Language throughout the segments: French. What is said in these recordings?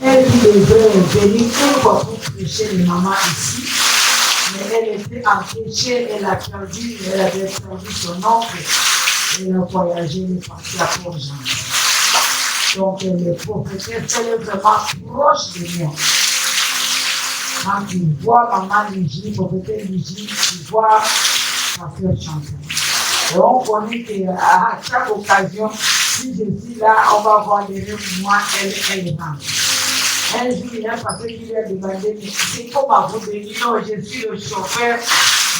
Elle devait venir une fois pour prêcher les mamans ici, mais elle était empêchée, elle avait perdu son oncle, elle a voyagé, elle est partie à Port-Gentil. Donc les prophétesses, elle est vraiment proche de moi. Quand tu vois maman Ligie, prophétesse Ligie, tu vois sa sœur Chantal. Et on connaît qu'à chaque occasion, si je suis là, on va voir derrière moi, elle rentre. Un jour, il y a un pasteur qui lui a demandé, mais c'est comment vous dites, non, je suis le chauffeur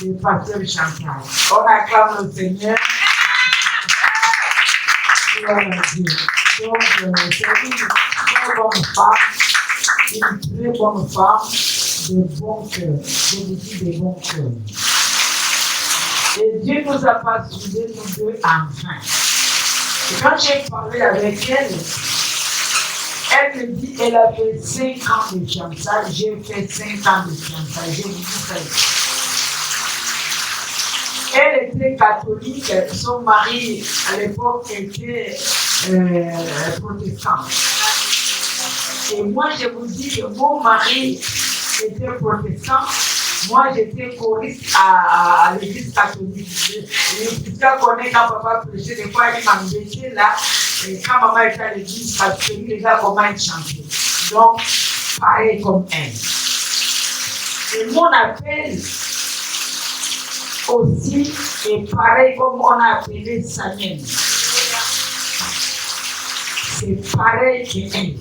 du pasteur Chantal. On acclame le Seigneur. Donc, c'est une très bonne femme, une très bonne femme de bon cœur. Je vous dis de bon cœur. Et Dieu nous a pas soudés, nous deux, enfin. Et quand j'ai parlé avec elle, elle me dit qu'elle a fait 5 ans de fiançailles. J'ai fait 5 ans de fiançailles. J'ai dit ça. Elle était catholique. Son mari, à l'époque, était protestant. Et moi, je vous dis que mon mari était protestant. Moi, j'étais choriste à l'église catholique. Puisqu'on connaît quand papa prêchait, des fois, il m'embêtait là. Et quand maman était à l'église catholique, les gars, comment ils chantaient. Donc, pareil comme elle. Et mon appel aussi est pareil comme on a appelé Samuel. C'est pareil qu'elle.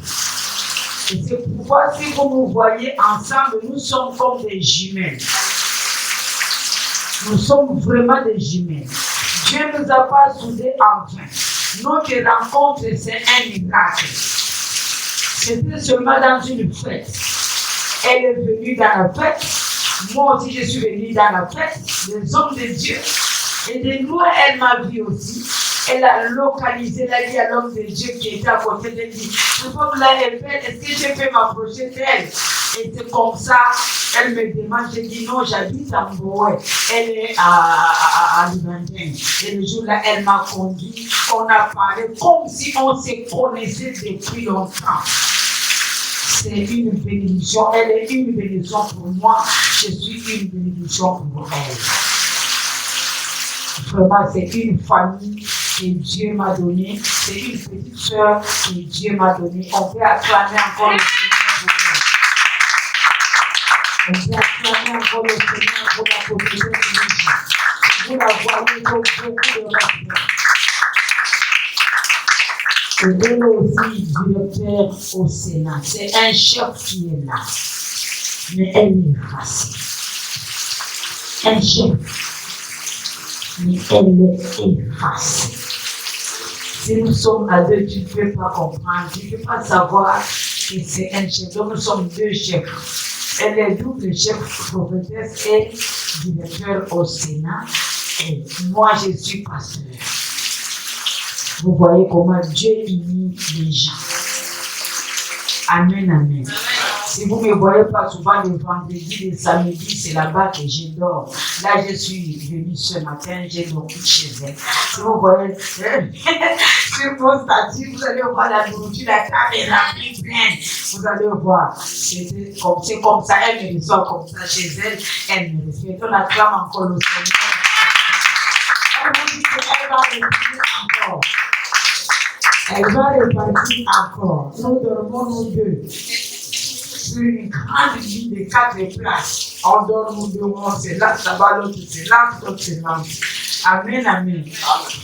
Et c'est pourquoi, si vous nous voyez ensemble, nous sommes comme des jumelles. Nous sommes vraiment des jumelles. Dieu ne nous a pas soudés enfin. Notre rencontre, c'est un miracle. C'était seulement dans une fête. Elle est venue dans la fête. Moi aussi, je suis venue dans la fête. Les hommes de Dieu. Et de loin, elle m'a vu aussi. Elle a localisé, elle a dit à l'homme de Dieu qui était à côté d'elle, dit, je peux vous la répéter, est-ce que je peux m'approcher d'elle? Et c'est comme ça, elle me demande, j'ai dit non, j'habite à Mboué, elle est à Libantin. Et le jour-là, elle m'a conduit, on a parlé comme si on se connaissait depuis longtemps. C'est une bénédiction, elle est une bénédiction pour moi, je suis une bénédiction pour elle. Vraiment, c'est une famille que Dieu m'a donnée, c'est une petite sœur que Dieu m'a donnée. On peut acclamer encore le Seigneur pour elle. On peut acclamer encore le Seigneur pour la protection de Dieu. Vous la voyez comme beaucoup de respect. Et elle aussi, directeur au Sénat. C'est un chef qui est là. Mais elle est facile. Un chef. Mais elle est effacée. Si nous sommes à deux, tu ne peux pas comprendre, tu ne peux pas savoir que c'est un chef. Donc nous sommes deux chefs. Elle est double chef, prophétesse et directeur au Sénat. Et moi, je suis pasteur. Vous voyez comment Dieu unit les gens. Amen, amen. Si vous ne me voyez pas souvent le vendredi, le samedi, c'est là-bas que je dors. Là, je suis venue ce matin, j'ai dormi chez elle. Si vous voyez, sur mon statut, vous allez voir la nourriture, la table est remplie pleine. Vous allez voir. C'est comme ça, elle me reçoit comme ça chez elle. Elle me respecte. On acclame encore le Seigneur. Elle vous dit qu'elle va repartir encore. Elle va repartir encore. Nous dormons nous deux. Sur une grande vie de 4 places. On dort nous deux, on se lance là-bas, l'autre se lance, l'autre se lance. Amen, amen.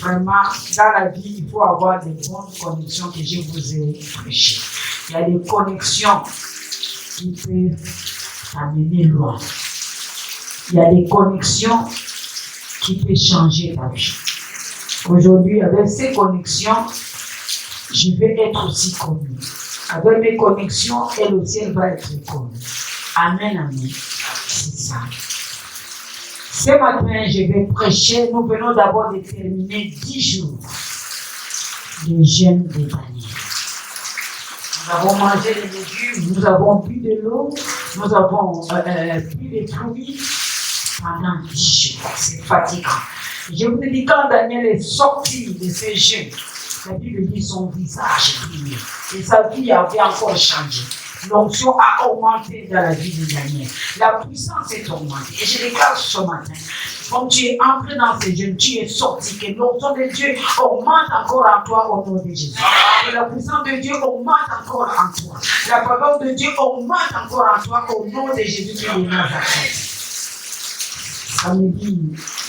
Vraiment, dans la vie, il faut avoir des bonnes connexions que je vous ai prêchées. Il y a des connexions qui peuvent t'amener loin. Il y a des connexions qui peuvent changer ta vie. Aujourd'hui, avec ces connexions, je vais être aussi connu. Avec mes connexions, elle aussi, elle va être connue. Amen, amen. C'est ça. Ce matin, je vais prêcher. Nous venons d'abord de terminer 10 jours de jeûne de Daniel. Nous avons mangé les légumes, nous avons bu de l'eau, nous avons bu des fruits pendant 10 jours. C'est fatigant. Je vous ai dit, quand Daniel est sorti de ce jeûne, la Bible dit son visage brillait. Et sa vie avait encore changé. L'onction a augmenté dans la vie de Daniel. La puissance est augmentée. Et je déclare ce matin, comme tu es entré dans ces jeûnes, tu es sorti, que l'onction de Dieu augmente encore en toi au nom de Jésus. Que la puissance de Dieu augmente encore en toi. La faveur de Dieu augmente encore en toi au nom de Jésus qui est de Nazareth. Samedi,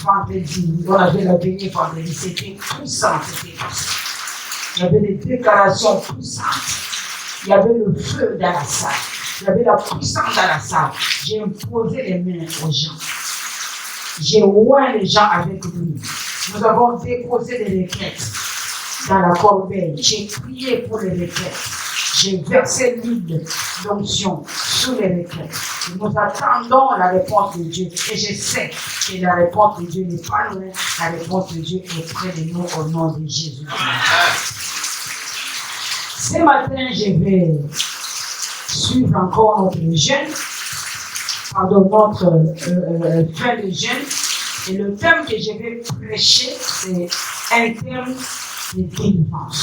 vendredi, on avait la veillée vendredi, c'était puissant, c'était puissant. Il y avait des déclarations puissantes. Il y avait le feu dans la salle. Il y avait la puissance dans la salle. J'ai imposé les mains aux gens. J'ai oint les gens avec lui. Nous avons déposé des requêtes dans la corbeille. J'ai prié pour les requêtes. J'ai versé l'huile d'onction sur les requêtes. Nous attendons la réponse de Dieu. Et je sais que la réponse de Dieu n'est pas loin. La réponse de Dieu est près de nous au nom de Jésus. Ce matin, je vais suivre encore notre jeûne, notre fin de jeûne. Et le thème que je vais prêcher, c'est un thème de délivrance.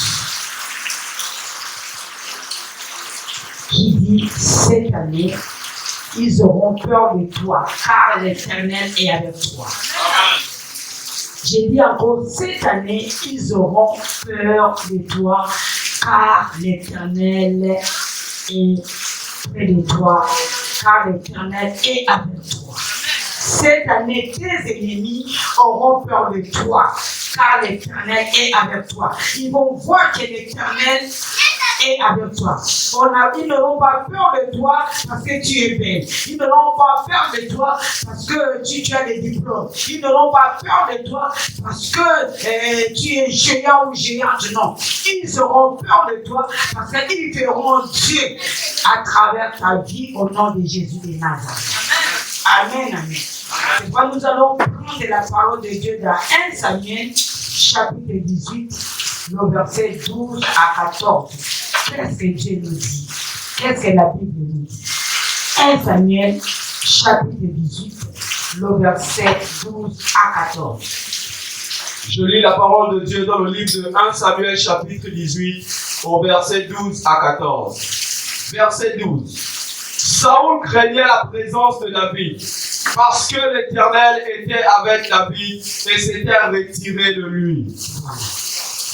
Qui dit, cette année, ils auront peur de toi, car l'Éternel est avec toi. J'ai dit encore, cette année, ils auront peur de toi, car l'Éternel est près de toi, car l'Éternel est avec toi. Cette année, tes ennemis auront peur de toi, car l'Éternel est avec toi. Ils vont voir que l'Éternel est avec toi. Ils n'auront pas peur de toi parce que tu es belle. Ils n'auront pas peur de toi parce que tu as des diplômes. Ils n'auront pas peur de toi parce que tu es géant ou géante. Non. Ils auront peur de toi parce qu'ils verront Dieu à travers ta vie au nom de Jésus de Nazareth. Amen, amen. C'est pourquoi nous allons prendre la parole de Dieu dans 1 Samuel, chapitre 18, le verset 12 à 14. Qu'est-ce que Dieu nous dit? Qu'est-ce que la Bible nous dit? 1 Samuel, chapitre 18, le verset 12 à 14. Je lis la parole de Dieu dans le livre de 1 Samuel, chapitre 18, au verset 12 à 14. Verset 12. Saül craignait la présence de David, parce que l'Éternel était avec David et s'était retiré de lui.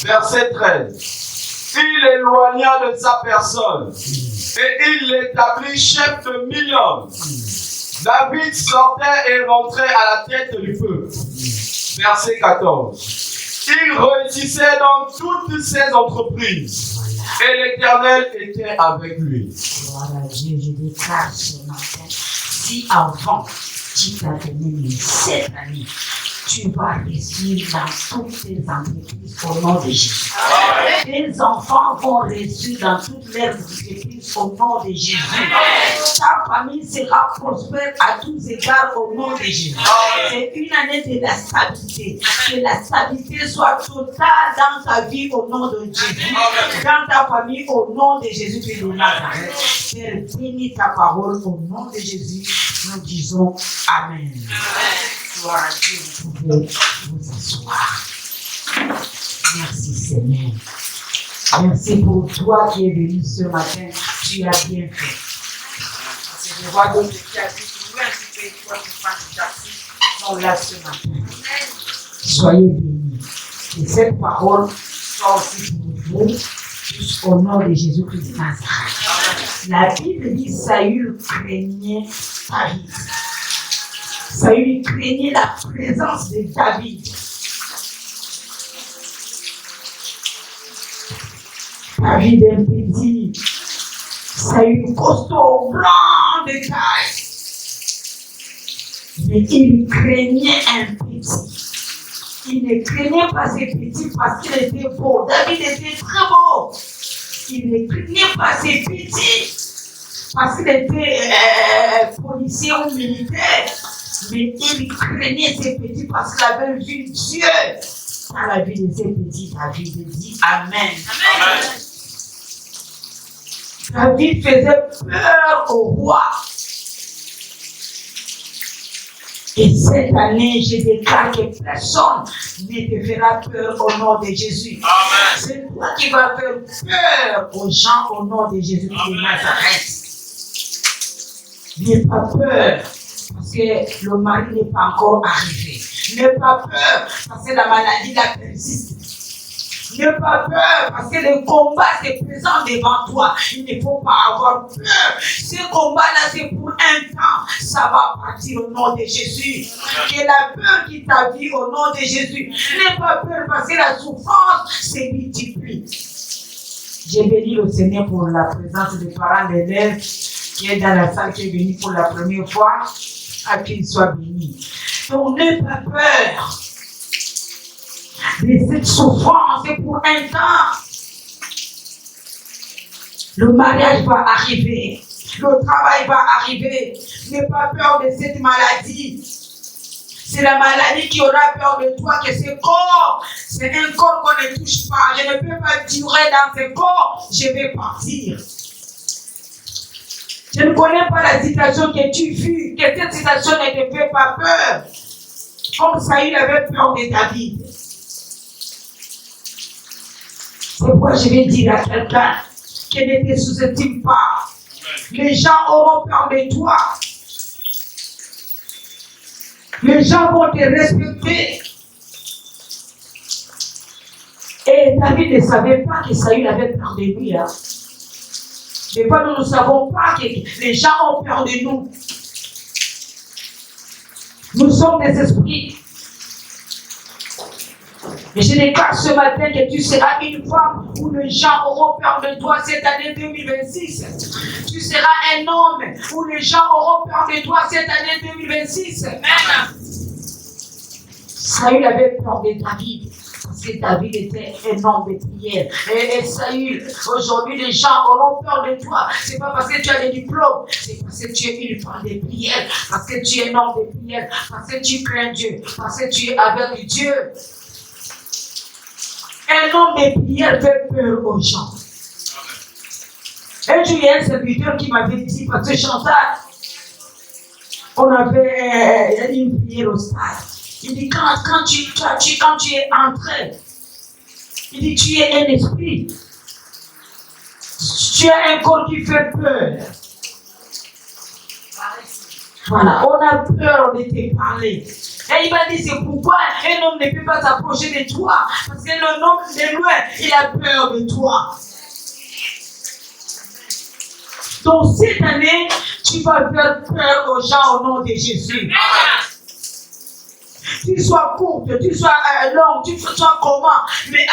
Verset 13. Il éloigna de sa personne et il l'établit chef de 1000 hommes. David sortait et rentrait à la tête du peuple. Verset 14. Il réussissait dans toutes ses entreprises et l'Éternel était avec lui. Voilà, Dieu, je déclare ce matin, si avant tu t'as donné cette année, tu vas réussir dans toutes tes entreprises au nom de Jésus. Tes enfants vont réussir dans toutes leurs entreprises au nom de Jésus. Ta famille sera prospère à tous égards au nom de Jésus. C'est une année de la stabilité. Que la stabilité soit totale dans ta vie au nom de Jésus. Dans ta famille au nom de Jésus de Nazareth. Père, bénis ta parole au nom de Jésus. Nous disons Amen. Gloire à Dieu, vous pouvez vous asseoir. Merci Seigneur. Merci pour toi qui es venu ce matin. Tu as bien fait. Je vois d'autres qui ont dit, un petit peu, toi qui passes sont là ce matin. Soyez bénis. Et cette parole soit aussi pour vous, au nom de Jésus-Christ de Nazareth. La Bible dit Saül craignait David. Saül craignait la présence de David. David est petit, Saül costaud, blanc de taille. Mais il craignait un petit. Il ne craignait pas ces petits parce qu'il était beau. David était très beau. Il ne craignait pas ces petits parce qu'il était policier ou militaire. Mais il craignait ces petits parce qu'il avait vu Dieu dans la vie de ces petits. David dit Amen. Amen. David faisait peur au roi. Et cette année, je déclare que personne ne te fera peur au nom de Jésus. Amen. C'est toi qui vas faire peur aux gens au nom de Jésus de Nazareth. N'aie pas peur parce que le mari n'est pas encore arrivé. N'aie pas peur parce que la maladie la persiste. N'aie pas peur parce que le combat se présente devant toi. Il ne faut pas avoir peur. Ce combat-là, c'est pour un temps. Ça va partir au nom de Jésus. Que la peur qui t'a vu au nom de Jésus. N'aie pas peur parce que la souffrance se multiplie. J'ai béni le Seigneur pour la présence des parents d'élèves qui est dans la salle, qui est venu pour la première fois. À qu'il soit béni. Donc n'aie pas peur de cette souffrance, c'est pour un temps. Le mariage va arriver, le travail va arriver. N'aie pas peur de cette maladie. C'est la maladie qui aura peur de toi, que ce corps, c'est un corps qu'on ne touche pas. Je ne peux pas durer dans ce corps, je vais partir. Je ne connais pas la situation que tu vis, que cette situation ne te fait pas peur. Comme Saül avait peur de David. C'est pourquoi je vais dire à quelqu'un qui ne te sous-estime pas. Les gens auront peur de toi. Les gens vont te respecter. Et David ne savait pas que Saül avait peur de lui. Hein. Mais pas nous ne savons pas que les gens ont peur de nous. Nous sommes des esprits. Et je déclare ce matin que tu seras une femme où les gens auront peur de toi cette année 2026. Tu seras un homme où les gens auront peur de toi cette année 2026. Amen. Saül avait peur de David. Parce que David était un homme de prière. Et Saül, aujourd'hui, les gens auront peur de toi. C'est pas parce que tu as des diplômes, c'est parce que tu es une femme de prière, parce que tu es un homme de prière, parce que tu crains Dieu, parce que tu es avec Dieu. Un homme de prière fait peur aux gens. Un jour, il y a un serviteur qui m'avait dit, parce que Chantal, on avait une prière au stade. Il dit, quand tu es entré, il dit, tu es un esprit. Tu as un corps qui fait peur. Voilà, on a peur de te parler. Et il m'a dit, c'est pourquoi un homme ne peut pas s'approcher de toi. Parce que l'homme de loin, il a peur de toi. Donc cette année, tu vas faire peur aux gens au nom de Jésus. Tu sois courte, tu sois longue, tu sois comment. Mais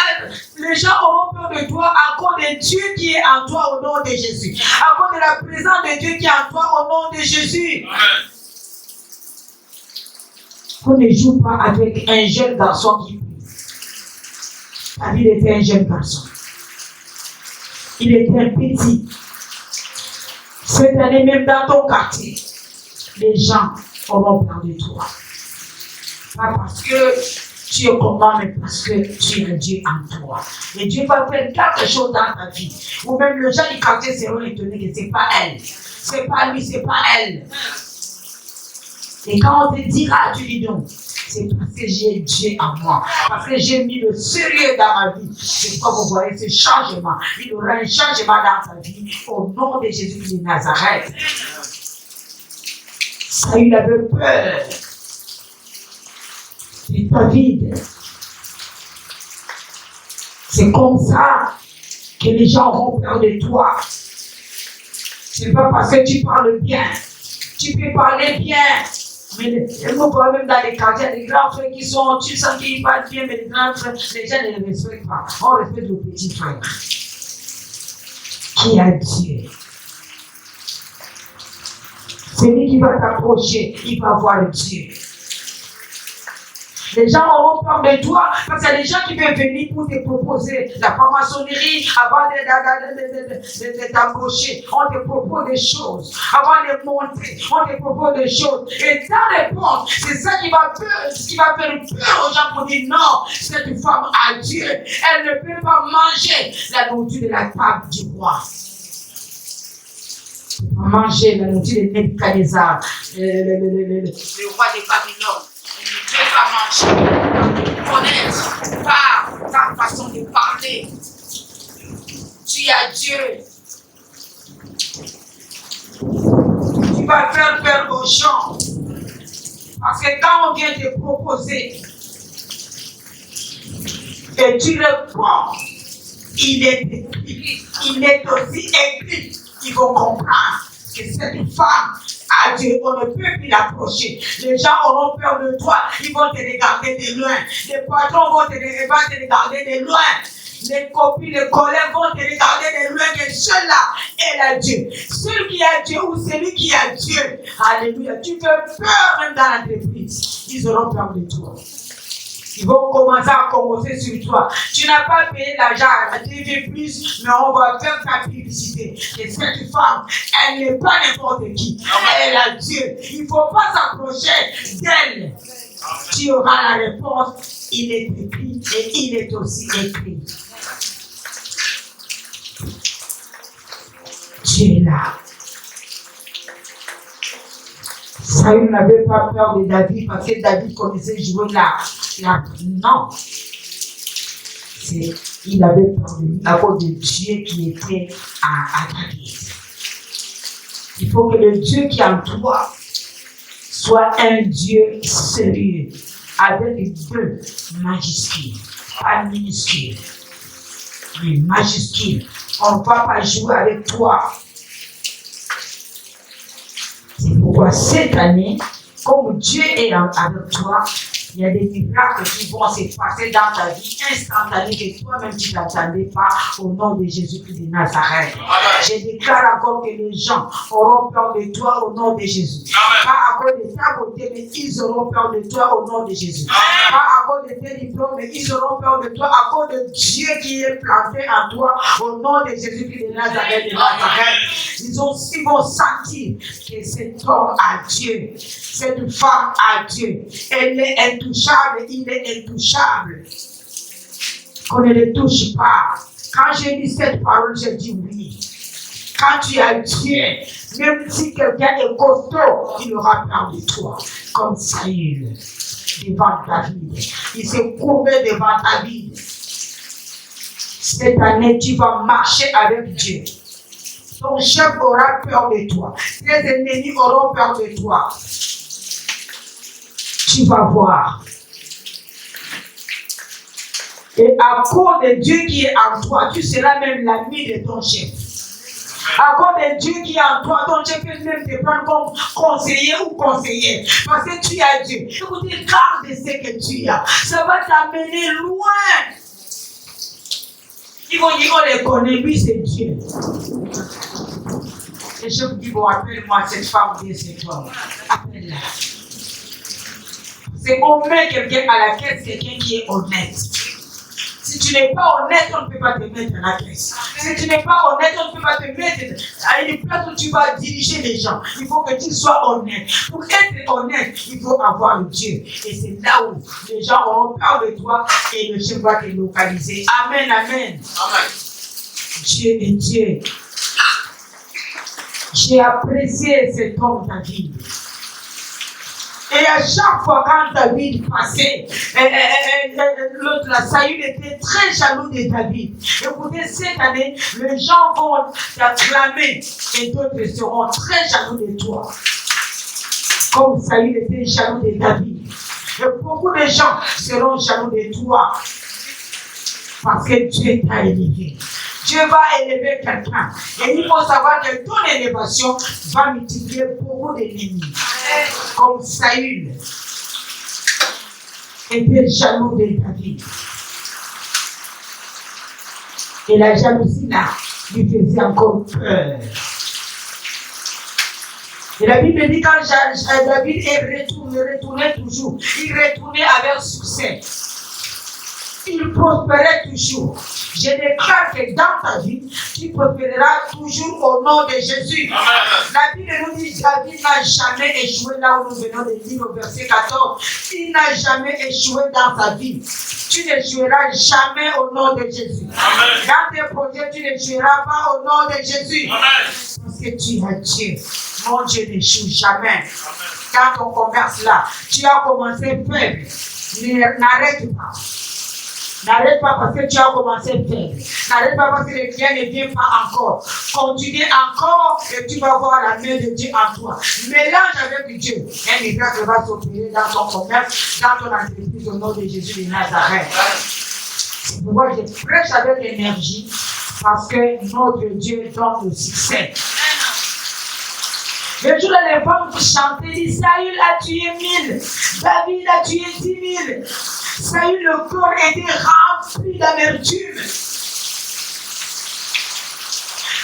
les gens auront peur de toi à cause de Dieu qui est en toi au nom de Jésus. À cause de la présence de Dieu qui est en toi au nom de Jésus. On ne joue pas avec un jeune garçon qui prie. David était un jeune garçon. Il était un petit. Cette année, même dans ton quartier, les gens auront peur de toi. Pas parce que tu es comment, mais parce que tu as Dieu en toi. Et Dieu va faire quelque chose dans ta vie. Ou même les gens du quartier seront étonnés que ce n'est pas elle. Ce n'est pas lui, ce n'est pas elle. Et quand on te dira, tu dis non. C'est parce que j'ai Dieu en moi. Parce que j'ai mis le sérieux dans ma vie. C'est pourquoi vous voyez ce changement. Il y aura un changement dans ta vie au nom de Jésus de Nazareth. Saül avait peur de David. C'est comme ça que les gens auront peur de toi. C'est pas parce que tu parles bien. Tu peux parler bien. Mais nous voyons même dans les quartiers, les grands frères qui sont, tu sens qu'ils parlent bien, mais les grands frères, les gens ne les respectent pas. On respecte le petit frère. Qui a Dieu. Celui qui va t'approcher, il va voir Dieu. Les gens auront peur de toi parce qu'il y a des gens qui peuvent venir pour te proposer la franc-maçonnerie avant de t'embaucher. On te propose des choses. Avant de monter, on te propose des choses. Et ta réponse, c'est ça qui va faire peur aux gens pour dire non, cette femme a Dieu. Elle ne peut pas manger la nourriture de la table du roi. Manger la nourriture de Nebuchadnezzar, le roi de Babylone. Tu ne peux pas manger, connaître par ta façon de parler. Tu as Dieu. Tu vas vas faire peur aux gens. Parce que quand on vient te proposer et tu réponds, il est aussi écrit. Ils vont comprendre que cette femme a Dieu, on ne peut plus l'approcher. Les gens auront peur de toi, ils vont te regarder de loin. Les patrons vont te regarder de loin. Les copines, les collègues vont te regarder de loin, que celle-là, elle a Dieu. Celui qui a Dieu ou celui qui a Dieu, alléluia, tu fais peur même dans l'entreprise. Ils auront peur de toi. Ils vont commencer à commencer sur toi. Tu n'as pas payé l'argent à la TV+, mais on va faire ta publicité. Et cette femme, elle n'est pas n'importe qui. Elle a Dieu. Il ne faut pas s'approcher d'elle. Tu auras la réponse. Il est écrit et il est aussi écrit. Dieu est là. Saül n'avait pas peur de David parce que David connaissait jouer là. Non. Il avait peur de lui à cause de Dieu qui était à David. Il faut que le Dieu qui est en toi soit un Dieu sérieux, avec deux majuscules, pas minuscules, mais majuscules. On ne va pas jouer avec toi. C'est pourquoi cette année, comme Dieu est avec toi, il y a des miracles qui vont se passer dans ta vie instantanée que toi-même tu ne t'attendais pas au nom de Jésus-Christ de Nazareth. Je déclare encore que les gens auront peur de toi au nom de Jésus. Amen. Pas à cause de ta beauté, mais ils auront peur de toi au nom de Jésus. Amen. Pas à cause de tes diplômes, mais ils auront peur de toi à cause de Dieu qui est planté en toi au nom de Jésus-Christ de Nazareth. Ils vont sentir que cet homme a Dieu, cette femme a Dieu. Elle est intouchable, il est intouchable. Qu'on ne le touche pas. Quand j'ai dit cette parole, j'ai dit oui. Quand tu as Dieu, même si quelqu'un est costaud, il aura peur de toi. Comme Saül devant David. Il s'est courbé devant David. Cette année, tu vas marcher avec Dieu. Ton chef aura peur de toi. Tes ennemis auront peur de toi. Tu vas voir. Et à cause de Dieu qui est en toi, tu seras même l'ami de ton chef. À cause de Dieu qui est en toi, ton chef peut même te prendre comme conseiller ou conseillère. Parce que tu as Dieu. Écoutez, garde ce que tu as. Ça va t'amener loin. Ils vont dire, on les connaît, lui c'est Dieu. Et je vous dis, bon, appelle-moi cette femme ou bien cet homme. Appelle-la. C'est qu'on met quelqu'un à la caisse, quelqu'un qui est honnête. Si tu n'es pas honnête, on ne peut pas te mettre à la caisse. Si tu n'es pas honnête, on ne peut pas te mettre à une place où tu vas diriger les gens. Il faut que tu sois honnête. Pour être honnête, il faut avoir le Dieu. Et c'est là où les gens auront peur de toi et le chef va te localiser. Amen, amen. Amen. Dieu est Dieu. J'ai apprécié cet homme David. Et à chaque fois quand David passait, l'autre, la Saül était très jaloux de David. Écoutez, cette année, les gens vont t'acclamer et d'autres seront très jaloux de toi. Comme Saül était jaloux de David. Et beaucoup de gens seront jaloux de toi. Parce que Dieu t'a élevé. Dieu va élever quelqu'un. Et il faut savoir que ton élévation va multiplier beaucoup d'ennemis. Comme Saül était jaloux de David. Et la jalousie là lui faisait encore peur. Et la Bible dit quand David est retourné toujours, il retournait avec succès. Il prospérait toujours. Je déclare que dans ta vie, tu prospéreras toujours au nom de Jésus. Amen. La Bible nous dit David n'a jamais échoué là où nous venons de lire au verset 14. Il n'a jamais échoué dans ta vie. Tu n'échoueras jamais au nom de Jésus. Amen. Dans tes projets, tu n'échoueras pas au nom de Jésus. Amen. Parce que tu as Dieu. Mon Dieu n'échoue jamais. Amen. Dans ton commerce là, tu as commencé faible. N'arrête pas. N'arrête pas parce que tu as commencé faible. N'arrête pas parce que le client ne vient pas encore. Continue encore et tu vas voir la main de Dieu en toi. Mélange avec Dieu. Un miracle va s'opérer dans ton commerce, dans ton entreprise au nom de Jésus de Nazareth. C'est pourquoi je prêche avec énergie parce que notre Dieu donne le succès. Le jour où les femmes chantaient, dit Saül a tué 1000, David a tué 10 000. Saül, le corps était rempli d'amertume.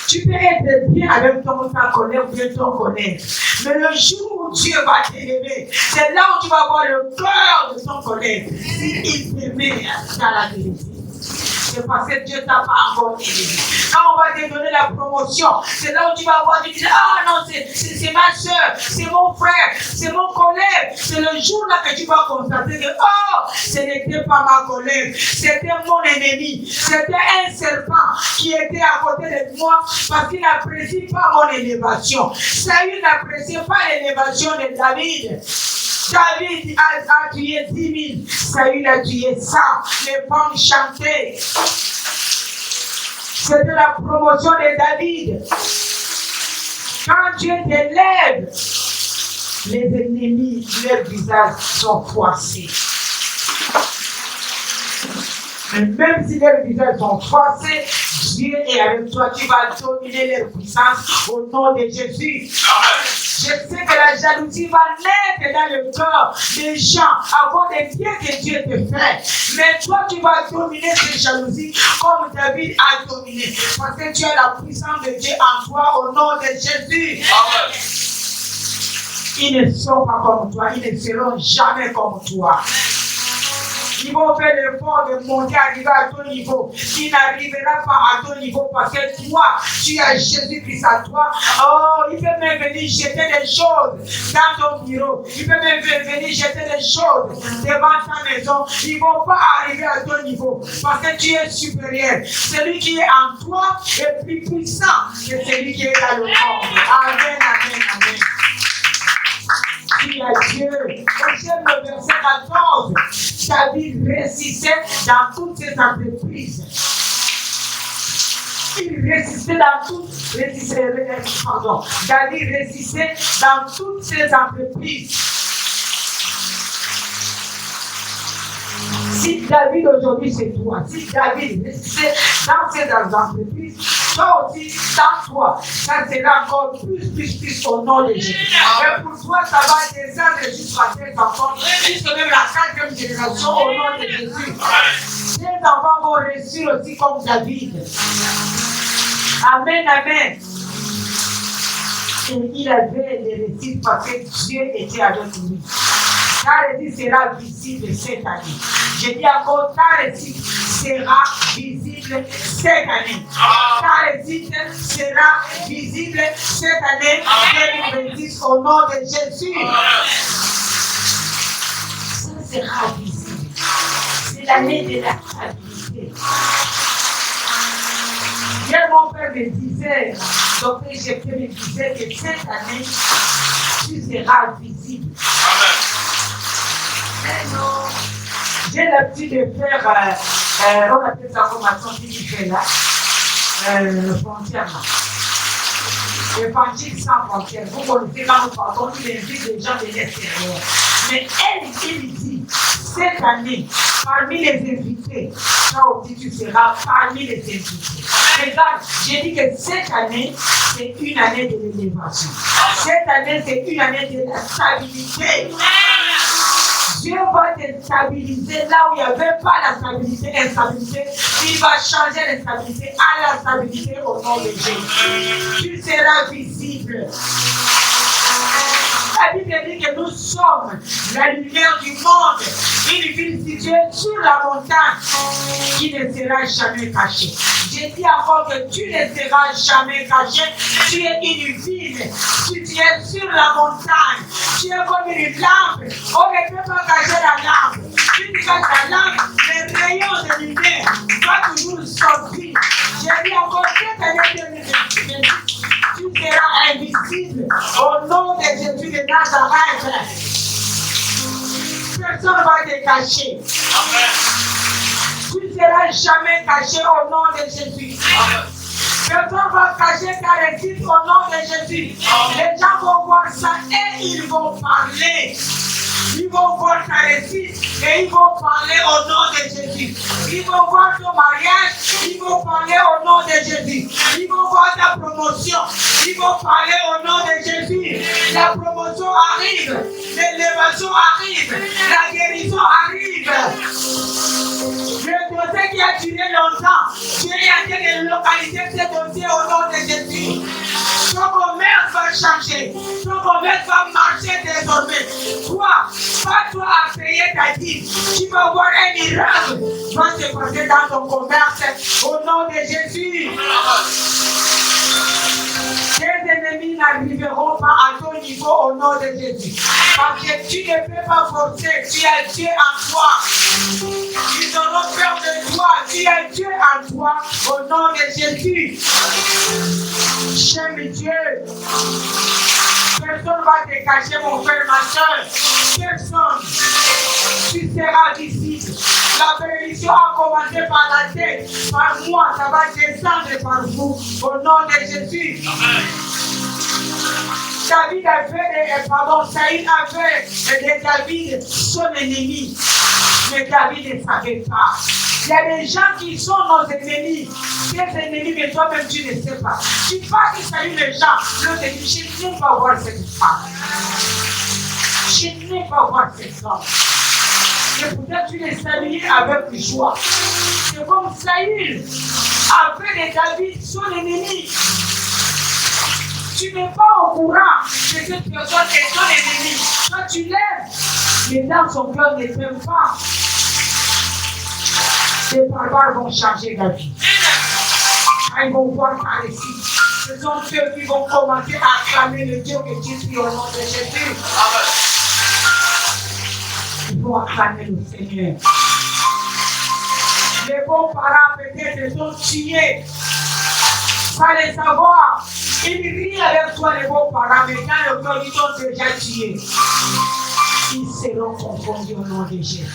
Tu peux être bien avec ta colère ou bien ton colère. Mais le jour où Dieu va t'élever, c'est là où tu vas voir le cœur de ton colère. S'il te met dans la vérité. C'est parce que Dieu t'a pas encore élevé. Quand on va te donner la promotion, c'est là où tu vas voir, tu dis, ah non, c'est ma soeur, c'est mon frère, c'est mon collègue. C'est le jour-là que tu vas constater que, oh, ce n'était pas ma collègue, c'était mon ennemi, c'était un serpent qui était à côté de moi parce qu'il n'apprécie pas mon élévation. Saül n'appréciait pas l'élévation de David. David a tué 10 000, Saül a tué 100, les femmes chantaient. C'était la promotion de David. Quand Dieu t'élève, les ennemis, leurs visages sont froissés. Mais même si leurs visages sont froissés, Dieu est avec toi, tu vas dominer leur puissance au nom de Jésus. Je sais que la jalousie va naître dans le cœur des gens avant des biens que Dieu te fait. Mais toi, tu vas dominer cette jalousie comme David a dominé. Parce que tu as la puissance de Dieu en toi au nom de Jésus. Amen. Ils ne sont pas comme toi, ils ne seront jamais comme toi. Ils vont faire l'effort de monter, arriver à ton niveau. Tu n'arriveras pas à ton niveau parce que toi, tu as Jésus-Christ à toi. Oh, il peut même venir jeter des choses dans ton bureau. Il peut même venir jeter des choses devant ta maison. Ils ne vont pas arriver à ton niveau parce que tu es supérieur. Celui qui est en toi est plus puissant que celui qui est dans le monde. Amen, amen, amen. À Dieu. Et j'aime le verset 14. David réussissait dans toutes ses entreprises. Il réussissait dans toutes David réussissait dans toutes ses entreprises. Si David aujourd'hui c'est toi, si David réussissait dans ses entreprises, toi aussi, dans toi, ça sera encore plus au nom de Jésus. Et pour toi, ça va descendre jusqu'à tes enfants, jusqu'à même la 4e génération au nom de Jésus. Tes enfants vont réussir aussi comme David. Amen, amen. Et il avait des récits parce que Dieu était avec lui. Ta réussite sera visible cette année. Je dis encore, ta réussite sera visible cette année. Ta réussite sera visible cette année 2026 au nom de Jésus. Ça sera visible. C'est l'année de la stabilité. Hier, mon père me disait, docteur Jésus me disait que cette année, tu seras visible. Mais non. J'ai l'habitude de faire, on appelle ça formation qui fait là, frontière là. L'évangile sans frontières. Vous connaissez quand nous partons, il invite les gens de l'extérieur. Mais il dit, cette année, parmi les invités, toi aussi tu seras parmi les invités. Regarde, j'ai dit que cette année, c'est une année de l'élévation. Cette année, c'est une année de la stabilité. Dieu va te stabiliser là où il n'y avait pas la stabilité, instabilité. Il va changer l'instabilité à la stabilité au nom de Jésus. Tu seras visible. La Bible dit que nous sommes la lumière du monde. Une ville située sur la montagne qui ne sera jamais cachée. Je dis encore que tu ne seras jamais caché. Tu es une ville située sur la montagne. Tu es comme une lampe. On ne peut pas cacher la lampe. Tu caches la lampe, les rayons de lumière vont toujours sortir. Je dis encore cette année 2026. Tu seras invisible au nom de Jésus de Nazareth. Personne ne va te cacher. Tu seras jamais caché au nom de Jésus. Personne ne va cacher ta réussite au nom de Jésus. Les gens vont voir ça et ils vont parler. Ils vont voir ta réussite et ils vont parler au nom de Jésus. Ils vont voir ton mariage, ils vont parler au nom de Jésus. Ils vont voir ta promotion, ils vont parler au nom de Jésus. La promotion arrive, l'élévation arrive, la guérison arrive. Le dossier qui a duré longtemps, Dieu est en train de localiser ce dossier au nom de Jésus. Ton commerce va changer, ton commerce va marcher désormais. Pas toi à payer ta dîme. Tu vas voir un miracle va se passer dans ton commerce au nom de Jésus. Tes ennemis n'arriveront pas à ton niveau au nom de Jésus. Parce que tu ne peux pas forcer, tu as Dieu en toi. Ils auront peur de toi, tu as Dieu en toi au nom de Jésus. J'aime Dieu. Personne ne va te cacher, mon frère, ma soeur. Personne. Tu seras visible. La bénédiction a commencé par la tête. Par moi, ça va descendre par vous. Au nom de Jésus. David a fait, Saïd a fait de David son ennemi. Mais David ne savait pas. Il y a des gens qui sont nos ennemis. Tes ennemis, mais toi-même, tu ne sais pas. Tu penses que salut les gens. L'autre dit, je n'aime pas voir cette femme. Je n'aime pas voir cette femme. Et peut-être tu les salues avec joie. C'est comme Saïd a fait de David son ennemi. Tu n'es pas au courant que cette personne est ton ennemi. Toi, tu l'aimes. Mais dans son cœur ne t'aime pas. Les barbares vont changer la vie. Ils vont voir ta réussite. Ce sont ceux qui vont commencer à acclamer le Dieu que tu pries au nom de Jésus. Ils vont acclamer le Seigneur. Les bons parents peut-être sont tués. Sans les savoir. Ils rient avec toi les bons parents, mais quand le cœur ils sont déjà tués. Ils seront confondus au nom de Jésus.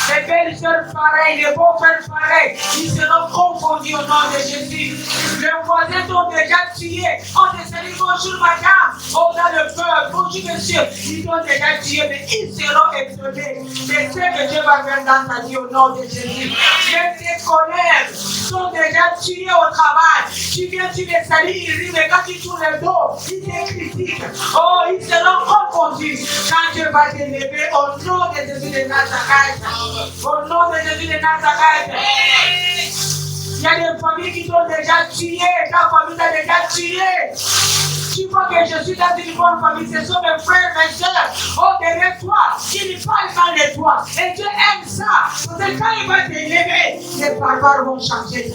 Les belles sœurs pareilles, les beaux frères pareils, ils seront confondus au nom de Jésus. Les voisins sont déjà tués. On te salue, bonjour madame. Oh, dans le cœur, bonjour monsieur. Ils sont déjà tués, mais ils seront étonnés. C'est ce que Dieu va faire dans ta vie au nom de Jésus. Les collègues sont déjà tués au travail. Tu viens, tu les salues, ils rient, mais quand tu tournes le dos, ils te critiquent. Oh, ils seront confondus quand Dieu va t'élever au nom de Jésus de Nazareth. Au nom de Jésus de Nazareth. Il y a des familles qui sont déjà tuées. Ta famille t'a déjà tué. Tu vois que je suis dans une bonne famille. Ce sont mes frères, mes soeurs. Oh, derrière toi, ils parlent mal de toi. Et Dieu aime ça. Parce que quand il va t'élever, les barbares vont changer.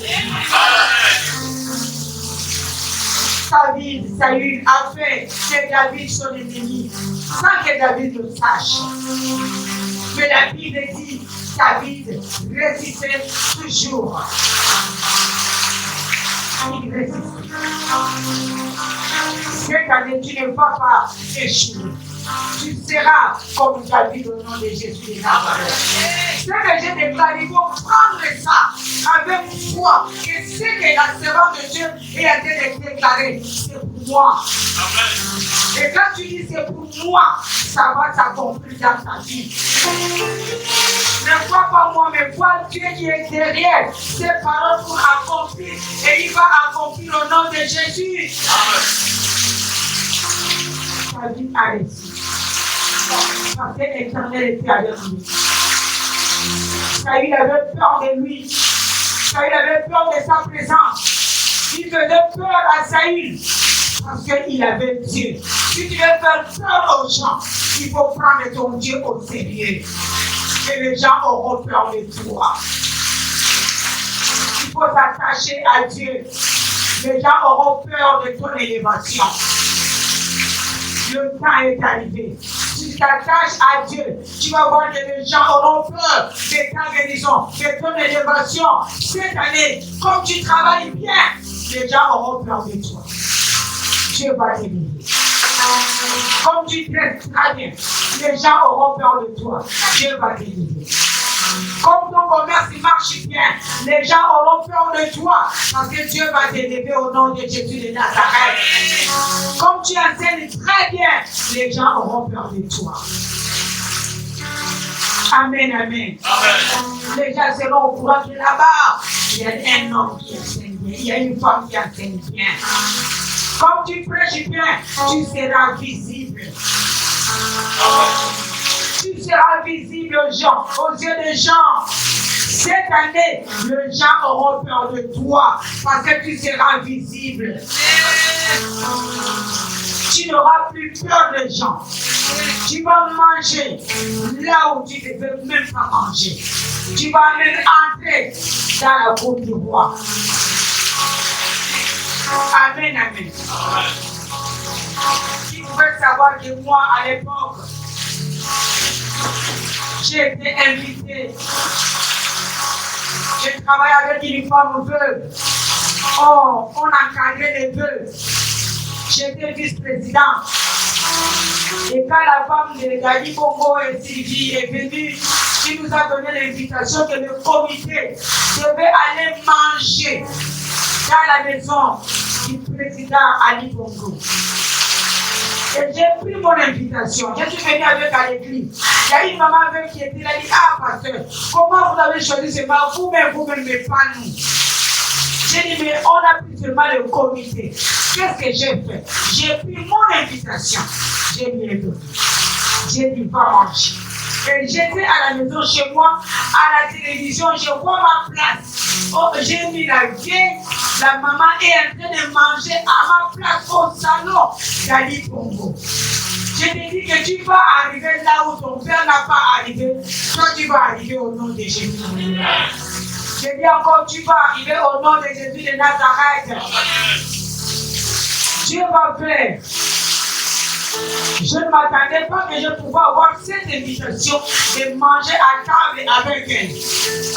David, Saül a fait que David son ennemi, sans que David le sache. Mais la Bible dit, David résistait toujours. Il résistait. Cette année, tu ne vas pas échouer. Tu seras comme David au nom de Jésus de Nazareth. Ce que j'ai déclaré, il faut prendre ça avec foi. Et ce que la servante de Dieu est en train de déclarer, c'est pour moi. Et quand tu dis c'est pour moi, ça va s'accomplir dans ta vie. Ne vois pas moi, mais vois Dieu qui est derrière ces paroles pour accomplir. Et il va accomplir au nom de Jésus. Ta vie a réussi. Parce que l'Éternel était avec lui. Saül avait peur de lui. Saül avait peur de sa présence. Il faisait peur à Saül. Parce qu'il avait Dieu. Si tu veux faire peur aux gens, il faut prendre ton Dieu au sérieux. Et les gens auront peur de toi. Il faut s'attacher à Dieu. Les gens auront peur de ton élévation. Le temps est arrivé. Si tu t'attaches à Dieu, tu vas voir que les gens auront peur de ta guérison, de ton élévation. Cette année, comme tu travailles bien, les gens auront peur de toi. Dieu va t'élever. Comme tu dresses très bien, les gens auront peur de toi. Dieu va t'élever. Comme ton commerce marche bien, les gens auront peur de toi parce que Dieu va t'élever au nom de Jésus de Nazareth. Comme tu enseignes très bien, les gens auront peur de toi. Amen, amen. Les gens seront au courant que là-bas, il y a un homme qui enseigne bien, il y a une femme qui enseigne bien. Comme tu prêches bien, tu seras visible. Tu seras visible aux gens, aux yeux des gens. Cette année, les gens auront peur de toi parce que tu seras visible. Tu n'auras plus peur des gens. Tu vas manger là où tu ne veux même pas manger. Tu vas même entrer dans la cour du roi. Amen, amen. Qui pouvait savoir que moi, à l'époque, j'ai été invité. J'ai travaillé avec une femme veuve. Oh, on encadrait les veuves. J'étais vice-président. Et quand la femme de Dali Bongo et Sylvie est venue, il nous a donné l'invitation que le comité devait aller manger dans la maison du président Ali Bongo. Et j'ai pris mon invitation. Je suis venu avec à l'église. Il y a une maman qui était là, dit, ah pasteur, comment vous avez choisi ce matin, vous-même, mais pas nous. J'ai dit, mais on a pris seulement le comité. Qu'est-ce que j'ai fait? J'ai pris mon invitation. J'ai mis les autres. J'ai dit, va manger. Et j'étais à la maison chez moi, à la télévision, je vois ma place. Oh, j'ai mis la vieille, la maman est en train de manger à ma place au salon d'Ali Bongo. Je te dis que tu vas arriver là où ton père n'a pas arrivé. Toi, tu vas arriver au nom de Jésus. Je dis encore, tu vas arriver au nom de Jésus de Nazareth. Dieu va faire. Je ne m'attendais pas que je pouvais avoir cette invitation de manger à table avec elle,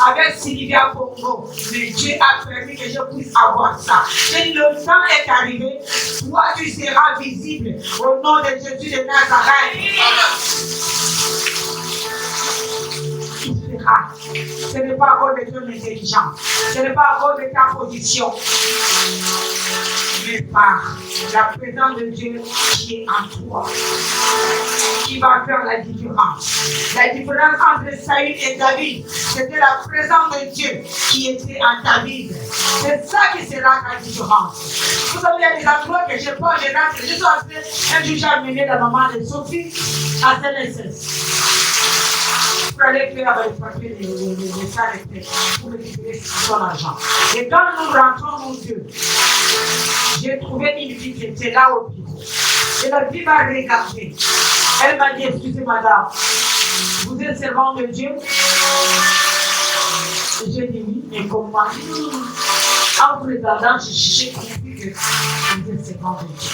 avec Sylvia Bongo. Mais Dieu a permis que je puisse avoir ça. Et le temps est arrivé, toi tu seras visible au nom de Jésus de Nazareth. Ce n'est pas à cause de ton intelligence, ce n'est pas à cause de ta position, mais par la présence de Dieu qui est en toi, qui va faire la différence. La différence entre Saül et David, c'était la présence de Dieu qui était en David. C'est ça qui sera la différence. Vous savez, il y a des endroits que je n'ai pas, je rentre. Je suis en train, un jour j'ai amené la maman de Sophie à CNSS. Pour aller faire les papiers, les salles pour récupérer son argent. Et quand nous rentrons, nous deux, j'ai trouvé une fille qui était là au bureau. Et la fille m'a regardé. Elle m'a dit, excusez madame, vous êtes servant de Dieu? Et j'ai dit oui, mais comment? En vous regardant, j'ai compris que vous êtes servant de Dieu.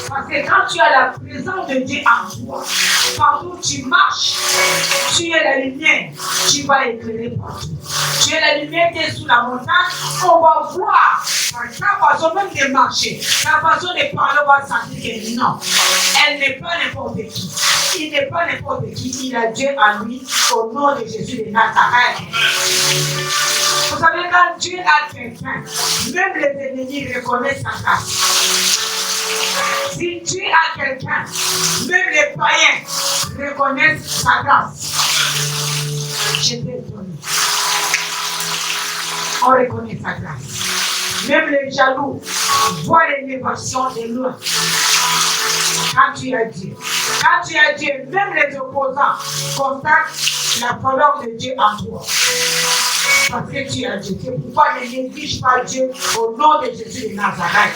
Parce que quand tu as la présence de Dieu en toi, partout où tu marches, tu es la lumière, tu vas éclairer partout. Tu es la lumière qui est sous la montagne, on va voir par ta façon même de marcher, ta façon de parler, on va sentir que non, elle n'est pas n'importe qui. Il n'est pas n'importe qui, il a Dieu en lui, au nom de Jésus de Nazareth. Vous savez, quand Dieu a quelqu'un, même les ennemis reconnaissent sa grâce. Si Dieu a quelqu'un, même les païens reconnaissent sa grâce. J'étais étonné. On reconnaît sa grâce. Même les jaloux voient l'élévation de loin. Quand tu as Dieu. Quand tu as Dieu, même les opposants constatent la faveur de Dieu en toi. Parce que tu as Dieu. C'est pourquoi ne néglige pas Dieu au nom de Jésus de Nazareth.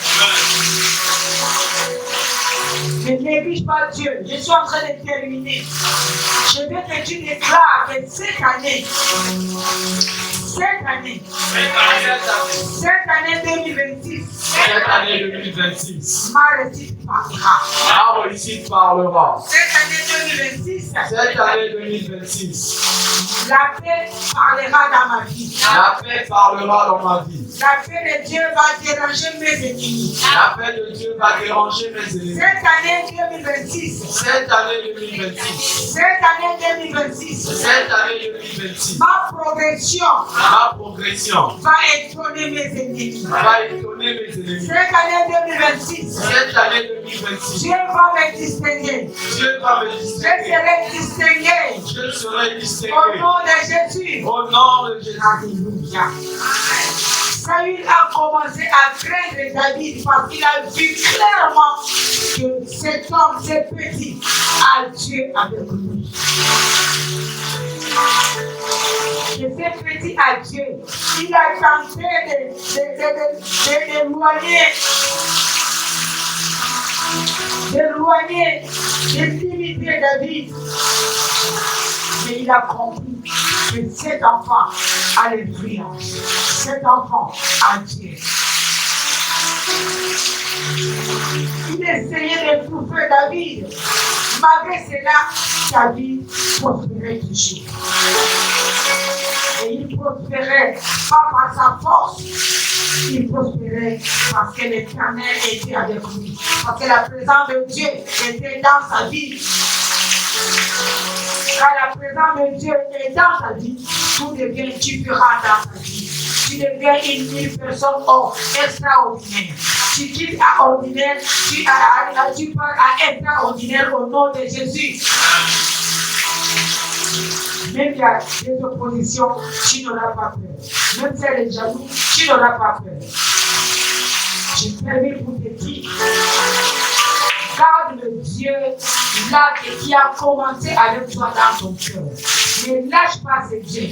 Ne néglige pas Dieu. Je suis en train de terminer. Je veux que tu déclares que cette année 2026, Cette année 2026, ma réussite parlera. ma réussite parlera. Cette année 2026, cette année 2026, la paix parlera dans ma vie. la paix parlera dans ma vie. La paix de Dieu va déranger mes ennemis. La paix de Dieu va déranger mes ennemis. Cette année 2026, Cette année 2026, cette année 2026, cette année 2026, ma progression ma progression va étonner mes ennemis. va étonner mes ennemis. Cette année 2026, Cette année 2026, Dieu va me distinguer. Dieu va me Je distinguer. serai distingué Je serai au distingué. nom de Jésus. Au nom de Jésus. Alléluia. Saül a commencé à craindre David parce qu'il a vu clairement que cet homme, ce petit, a Dieu avec lui. Que ce petit a Dieu. Il a tenté d'éloigner, de limiter David. Mais il a compris que cet enfant a l'influence. Cet enfant a Dieu. Il essayait d'étouffer David. Malgré cela, David prospérait toujours. Et il prospérait pas par sa force, il prospérait parce que l'Éternel était avec lui. Parce que la présence de Dieu était dans sa vie. Quand la présence de Dieu est dans ta vie, tout devient différent dans ta vie. Tu deviens une personne extraordinaire. Tu quittes à ordinaire, tu parles à extraordinaire au nom de Jésus. Même il y a des oppositions, tu n'auras pas peur. Même si elle est jaloux, tu n'auras pas peur. J'ai permis pour te dire, garde le Dieu là qui a commencé avec toi dans ton cœur. Ne lâche pas ce Dieu.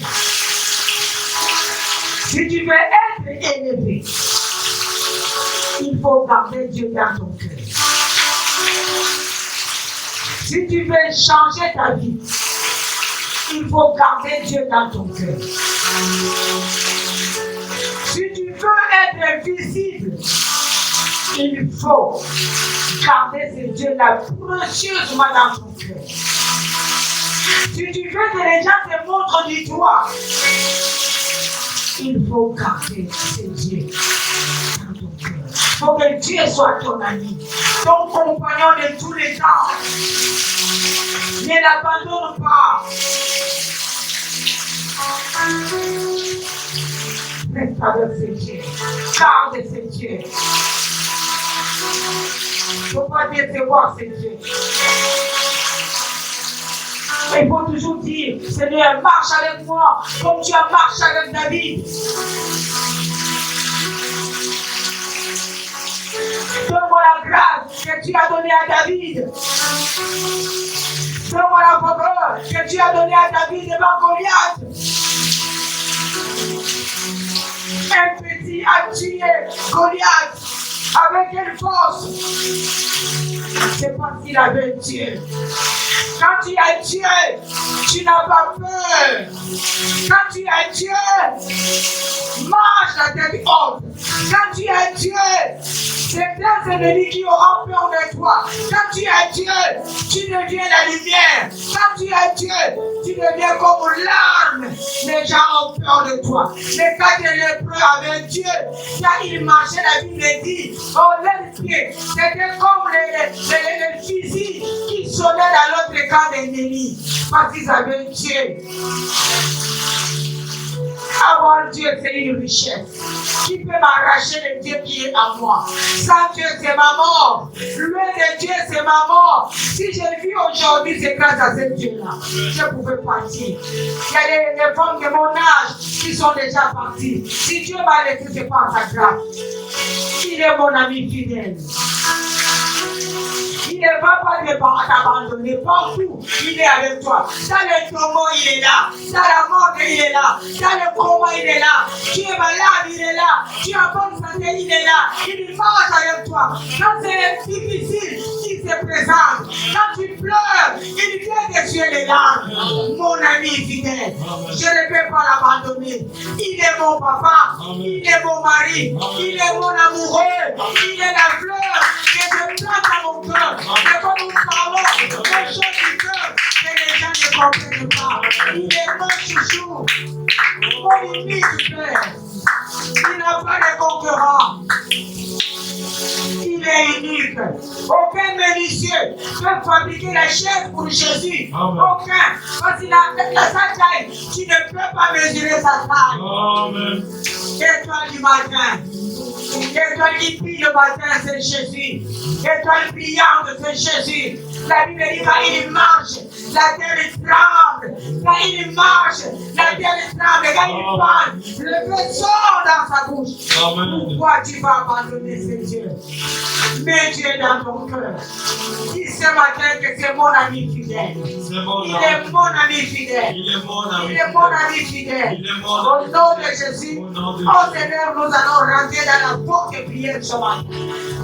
Si tu veux être élevé, il faut garder Dieu dans ton cœur. Si tu veux changer ta vie, il faut garder Dieu dans ton cœur. Si tu veux être visible, il faut garder ce Dieu-là précieusement dans ton cœur. Si tu veux que les gens te montrent du doigt, il faut garder ce Dieu dans ton cœur. Il faut que Dieu soit ton ami, ton compagnon de tous les temps. Ne l'abandonne pas. Reste avec ce Dieu. Garde ce Dieu. Il ne faut pas décevoir ce Dieu. Il faut toujours dire, Seigneur, marche avec moi comme tu as marché avec David. Donne-moi la grâce que tu as donnée à David. Donne-moi la faveur que tu as donnée à David devant Goliath. Un petit a tué Goliath. Avec quelle force? C'est parce qu'il avait Dieu. Quand tu as Dieu, tu n'as pas peur. Quand tu as Dieu, marche la tête haute. Quand tu as Dieu, c'est tes ennemis qui auront peur de toi. Quand tu as Dieu, tu deviens la lumière. Quand tu as Dieu, tu deviens comme l'arme. Les gens ont peur de toi. Mais quand tu es lépreux avec Dieu, quand il marchait, la Bible dit, oh, les pieds, c'était comme les fusils qui sonnaient dans l'autre camp d'ennemis. Parce qu'ils avaient Dieu. Avoir Dieu, c'est une richesse. Qui peut m'arracher le Dieu qui est en moi? Sans Dieu, c'est ma mort. Loin de Dieu, c'est ma mort. Si je vis aujourd'hui, c'est grâce à ce Dieu-là. Je pouvais partir. Il y a des femmes de mon âge qui sont déjà parties. Si Dieu m'a laissé, c'est par sa grâce. Il est mon ami fidèle. Il ne va pas t'abandonner partout. Il est avec toi. Dans le tombeau, il est là. Dans la mort, il est là. Dans le coma, il est là. Tu es malade, il est là. Tu as bonne santé, il est là. Il marche avec toi. Quand c'est difficile, il qui se présente, quand tu pleures, il vient de tuer les larmes. Mon ami fidèle, je ne peux pas l'abandonner. Il est mon papa, il est mon mari, il est mon amoureux, il est la fleur que je plante dans mon cœur. Et quand nous parlons des choses du cœur que les gens ne comprennent pas, il est mon chouchou, mon unique père. Il n'a pas de concurrent. Il est unique. Aucun menuisier peut fabriquer la chaise pour Jésus. Amen. Aucun. Parce qu'il a sa taille. Tu ne peux pas mesurer sa taille. Amen. Étoile du matin. Étoile qui brille le matin, c'est Jésus. Étoile brillante, c'est Jésus. La Bible dit quand il marche, la terre tremble. Quand il marche, la terre tremble. Quand il parle, le feu sort dans sa bouche. Amen. Pourquoi tu vas abandonner ce Dieu? Mets Dieu dans ton cœur. Dis ce matin que c'est mon ami fidèle. C'est mon Il ami. est mon ami fidèle. Il est mon ami. Il est mon ami fidèle. Il est mon Au ami. nom de Jésus, Au nom de oh Seigneur, nous allons rentrer dans la porte de prière ce matin.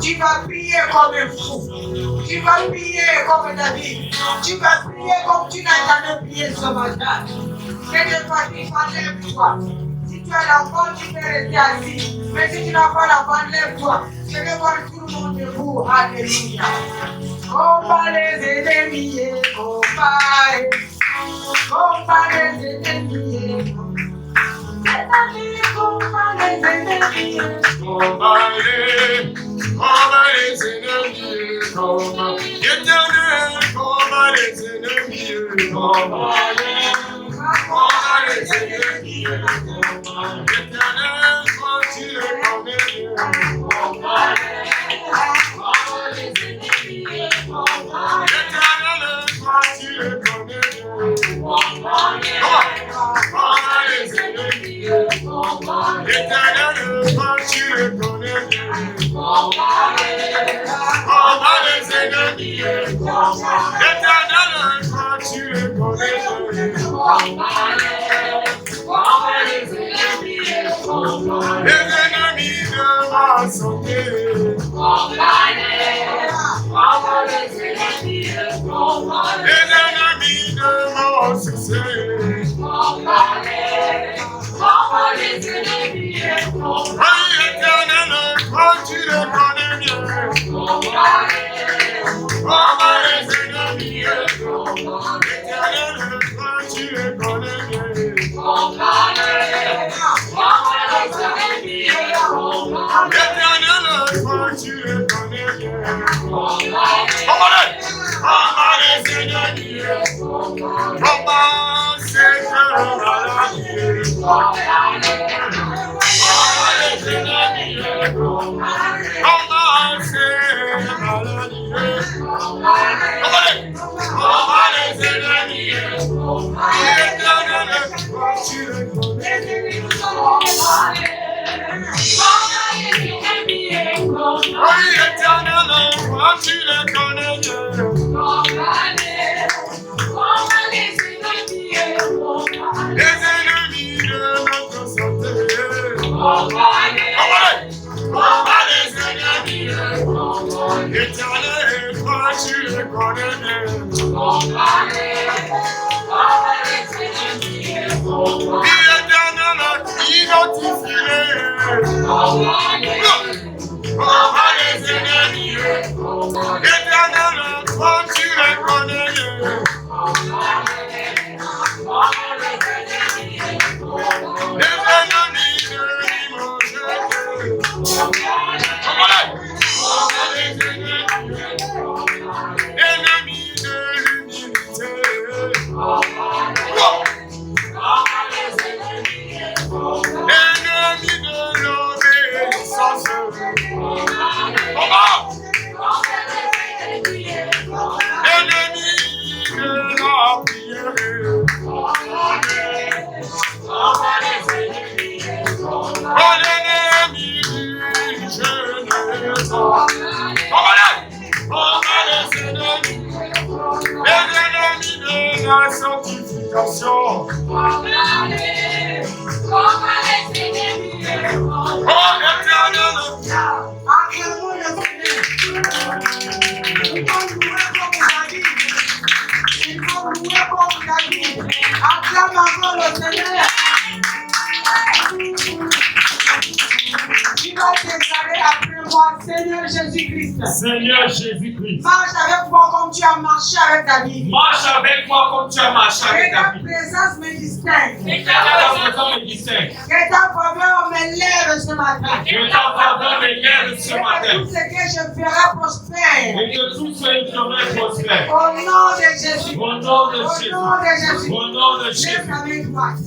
Tu vas prier comme un fou. Tu vas prier comme David. Tu vas prier comme tu n'as jamais prié ce matin. Que Dieu soit dit, lève-toi. Si tu as l'enfant, tu peux rester assis. Mais si tu n'as pas l'enfant, lève-toi. Je vais voir tout le monde debout. Alléluia. Combat les ennemis, combat les ennemis. Combat les ennemis. Combat les ennemis, combat. Éternel, combat les ennemis, combat les ennemis, combat. Éternel, quand tu le connais, combat les ennemis, combat. Éternel, quand tu le connais, combat les ennemis, combat. Éternel, quand tu le connais, combat les ennemis, éternel, quand tu le connais, les ennemis de ma santé, les ennemis de mon succès, éternel, quand tu le connais bien, combat les ennemis, éternel, quand tu le connais bien, combat les ennemis, éternel, quand tu le connais bien, combat les ennemis, combat cette maladie, combat les ennemis, combat cette maladie, combat les ennemis, éternel, quand tu le connais, oui, éternel, quand tu le connais, les ennemis de notre santé, combat les ennemis, éternel, quand tu le connais bien, éternel, identifie-les, combat les ennemis, éternel, quand tu les connais bien, les ennemis de l'immonité, ennemis de l'humilité, ennemis de l'obéissance, ennemis de la prière, l'ennemi du jeûne, les ennemis de la sanctification, oh éternel, Acclamons le Seigneur. moi, Seigneur Jésus-Christ. Seigneur Jésus-Christ. Marche avec moi comme tu as marché avec David. Marche avec moi comme tu as marché avec Que ta David. présence me distingue. Que ta présence me distingue. Que ta faveur me lève ce matin. Que ta faveur me lève ce Que matin. tout ce que je ferai prospère. Et que tout ce que je ferai prospère. Au nom de Jésus. Au nom de Au Jésus. nom de Jésus. Au nom de Lève Jésus. ta main droite.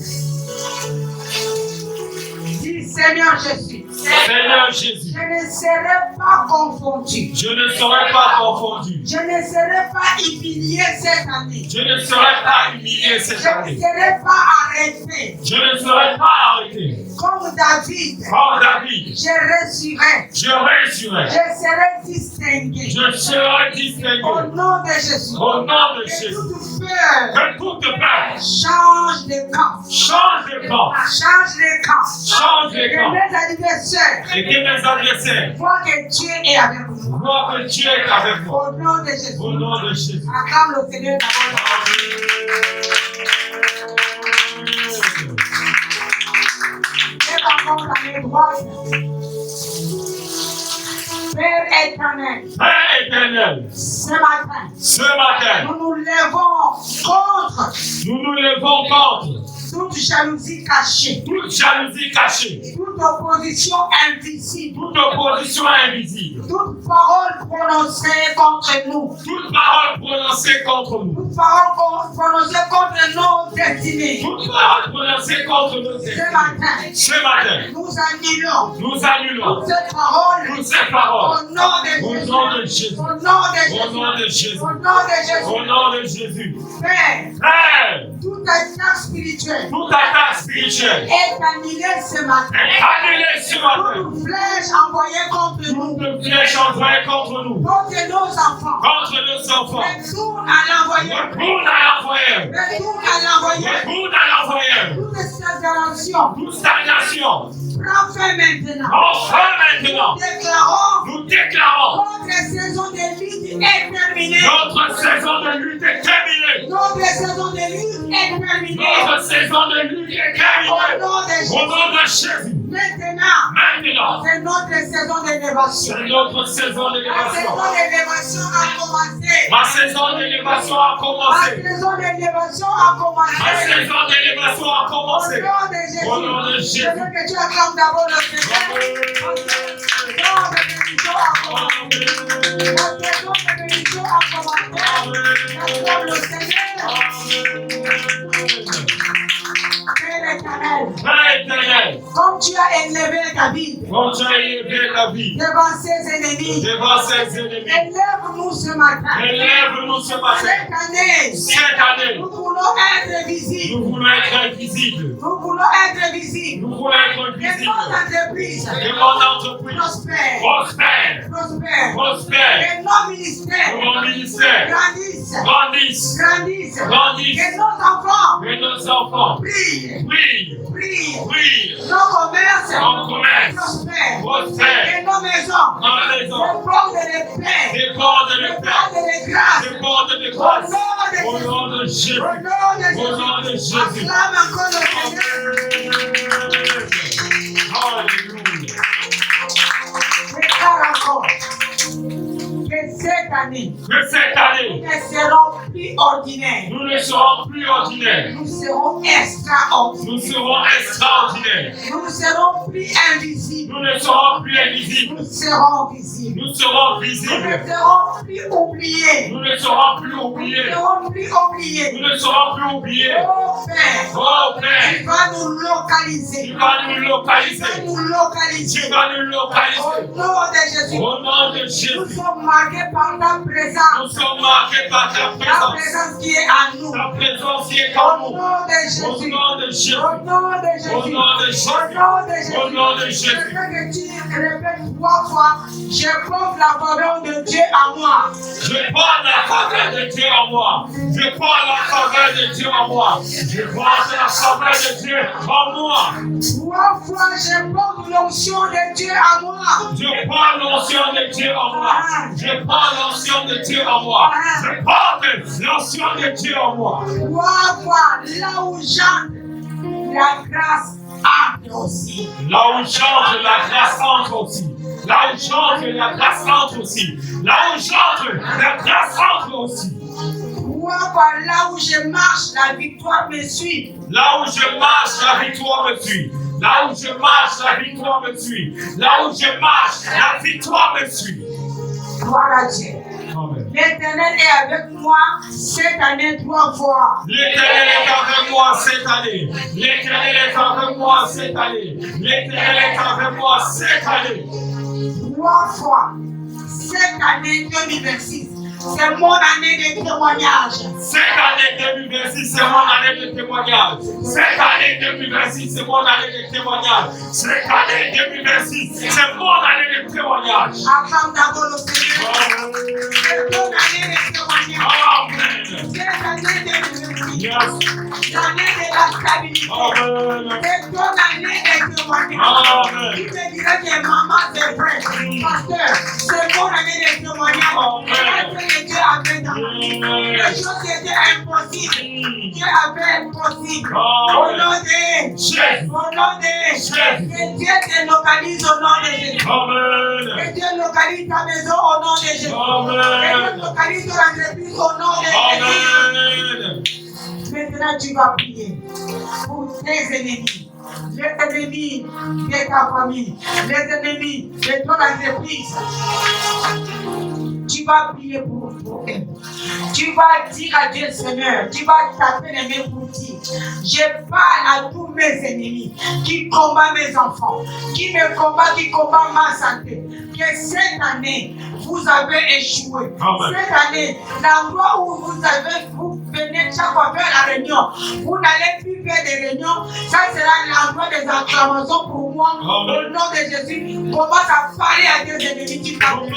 Dis Seigneur Jésus. Seigneur Jésus. Je ne serai pas confondu. Je ne serai pas confondu. Je ne serai pas humilié cette année. Je ne serai pas humilié Je cette ne année. serai pas arrêté. Je ne serai pas arrêté. Comme David, Comme David, je réussirai. je réussirai. Je serai distingué. Je serai distingué. Au nom de Jésus. Au nom de Que Jésus. toute peur Que toute peur change de camp. change de camp. Change de camp. Change de Que camp. mes adversaires Et que mes adversaires voient que Dieu est avec nous. voient que Dieu est avec moi. Au nom de Jésus. Au nom de Jésus. Acclame le Seigneur d'abord. Lève encore ta main droite. Père éternel, Père éternel, ce matin, ce matin, nous nous levons contre nous nous levons contre toute jalousie cachée, toute jalousie cachée, toute opposition invisible, toute opposition invisible, toute parole prononcée contre nous, toute parole prononcée contre nous, toute parole prononcée contre nos destinées. toute parole prononcée contre nos Ce esprits. matin, Ce matin, nous annulons nous annulons toute cette parole toutes ces au paroles nom de au Jésus. nom de Jésus. Au nom de Au nom de Jésus. Jésus. Au nom de Jésus. Au nom de Jésus. Père, Père, toute attaque spirituelle toute attaque spirituelle est annulée ce matin. est annulée ce matin. Toute flèche envoyée contre nous, Toute flèche envoyée contre nous, contre nos enfants, contre nos enfants, retourne à l'envoyeur. retourne à l'envoyeur. Retourne à l'envoyeur. Retourne à l'envoyeur. Toute stagnation Toute stagnation, prend fin maintenant. enfin maintenant, Déclarons nous déclarons notre saison de lutte est terminée. notre saison de lutte est terminée. Notre saison de lutte est terminée. Notre saison de lutte est Au terminée. nom de Au Jésus. nom de Jésus. Maintenant, Maintenant, c'est notre saison d'élévation. c'est notre saison La d'élévation. saison d'élévation a commencé. Ma saison d'élévation a La commencé. saison d'élévation a Ma commencé. saison d'élévation a Au commencé. nom de Jésus. Au nom de Jésus. Je veux que tu acclames d'abord le Seigneur. La saison de bénédiction a commencé. La saison de bénédiction a commencé. Acclame le Seigneur. Père éternel, Père éternel, comme tu as élevé David quand tu as élevé la vie devant ses ennemis, devant ses ennemis, élève-nous ce matin. élève-nous ce matin. Cette année, Cette année, nous voulons être visibles. nous voulons être visibles. Nous voulons être visibles. Nous voulons être Que visibles. nos entreprises Que mon entreprise prospèrent. prospère, Prospèrent. prospère. Que nos ministères Que mon ministère grandissent. grandisse, Grandissent. grandisse. Que nos enfants Que nos enfants brillent. brillent, Brillent. brillent. Nos commerces Nos commerces prospèrent. prospèrent. Que nos maisons Dans la maison, débordent de paix. déborde de paix, Débordent de grâce. déborde de grâce. Au nom de Jésus. Au nom de Au nom de Jésus. Jésus. Acclame encore le Seigneur. Alléluia. Déclare encore que cette année, Que cette année, nous ne serons plus ordinaires. nous ne serons plus ordinaires. Nous serons extraordinaires. Nous serons extraordinaires. Nous ne serons plus invisibles. Nous ne serons plus invisibles. Nous serons visibles. Nous serons Nous visibles. ne serons plus oubliés. Nous ne serons plus Nous oubliés. ne serons plus oubliés. Nous ne serons plus oubliés. Oh Père, Oh tu Père, vas nous tu localiser. vas nous Tu vas localiser. nous Tu localiser. vas nous Au localiser. nom de Jésus. Au nom de Nous Jésus. sommes marqués par ta Nous présence. sommes marqués par ta Ta présence. présence qui est à nous. Ta présence qui est Au en nous. nom de Au Jésus. nom de Jésus. Au nom de Jésus. Au nom de Jésus. Au nom de Jésus. Au nom de Je Jésus. veux que tu répètes 3 fois. Je porte la faveur de Dieu à moi. Je porte la faveur de Dieu en moi. Je porte la faveur de Dieu en moi. Je porte la faveur de Dieu en moi. 3 fois, je porte l'onction de Dieu à moi. Je porte l'onction de Dieu en moi. Je porte l'onction de Dieu en moi. Je porte l'onction de Dieu en moi. 3 fois, là où j'entre, la grâce entre aussi. Là où j'entre, la grâce entre aussi. Là où j'entre, la grâce entre aussi. Là où j'entre, la grâce entre aussi. Là où je marche, la victoire me suit. Là où je marche, la victoire me suit. Là où je marche, la victoire me suit. Là où je marche, la victoire me suit. Gloire à Dieu. L'Éternel est avec moi cette année 3 fois. L'Éternel est avec moi cette année. L'Éternel est avec moi cette année. L'Éternel est avec moi cette année. 3 fois. Cette année 2026. C'est mon année de témoignage. Cette année 2026, c'est mon année de témoignage. Cette année 2026, c'est mon année de témoignage. Cette année 2026, c'est mon année de témoignage. Acclame d'abord le Seigneur. C'est ton année de témoignage. Amen. Cette année 2026. Yes. L'année de la stabilité. Amen. C'est ton année de témoignage. Amen. Tu te dirais que maman c'est vrai. Pasteur, c'est mon année de témoignage. Amen. Dieu avait dans les choses qui étaient impossibles. Dieu avait impossible. Au nom de Jésus. Au nom de Jésus. Que Dieu te localise au nom de Jésus. Amen. Que Dieu localise ta maison au nom de Jésus. Que Dieu localise ton entreprise au nom de Jésus. Maintenant tu vas prier pour tes ennemis. Les ennemis de ta famille. Les ennemis de ton entreprise. Tu vas prier pour eux. Tu vas dire à Dieu, Seigneur, tu vas taper les mains pour dire, je parle à tous mes ennemis qui combattent mes enfants, qui me combattent, qui combattent ma santé. Que cette année, vous avez échoué. Amen. Cette année, l'endroit où vous venez chaque fois faire la réunion, vous n'allez plus faire des réunions. Ça sera l'endroit des acclamations pour moi. Amen. Au nom de Jésus, commence à parler à Dieu des ennemis qui t'appellent.